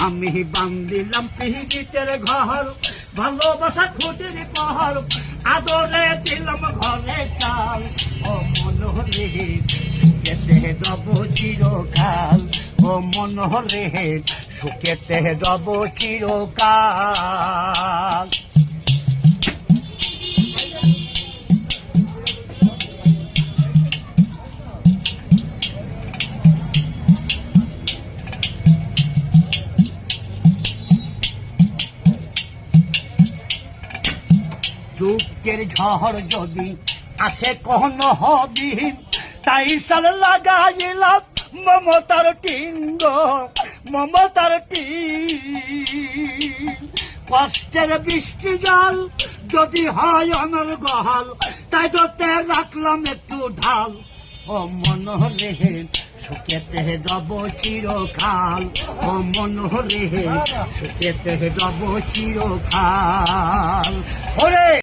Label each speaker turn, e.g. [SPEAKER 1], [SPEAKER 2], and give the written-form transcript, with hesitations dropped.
[SPEAKER 1] আমি বান্দিলাম পিহিতের ঘর, ভালোবাসা খুঁটির পহর, আদরে দিলাম ঘরে চাল। ও মনোহরে সুখেতে রব চিরকাল, ও মনোহরে সুখেতে রব চিরকাল। দুঃখের ঝড় যদি আসে কখনো হদিন, তাই সাল লাগাইলাম মমতার টিঙ্গ, মমতার টিন। কষ্টের বৃষ্টি জল যদি হয় অনর গহাল, তাই তোতে রাখলাম একটু ঢাল। ও মনোহরে সুখেতে রব চিরকাল, ও মনোহরে সুখেতে রব চিরকাল। ওরে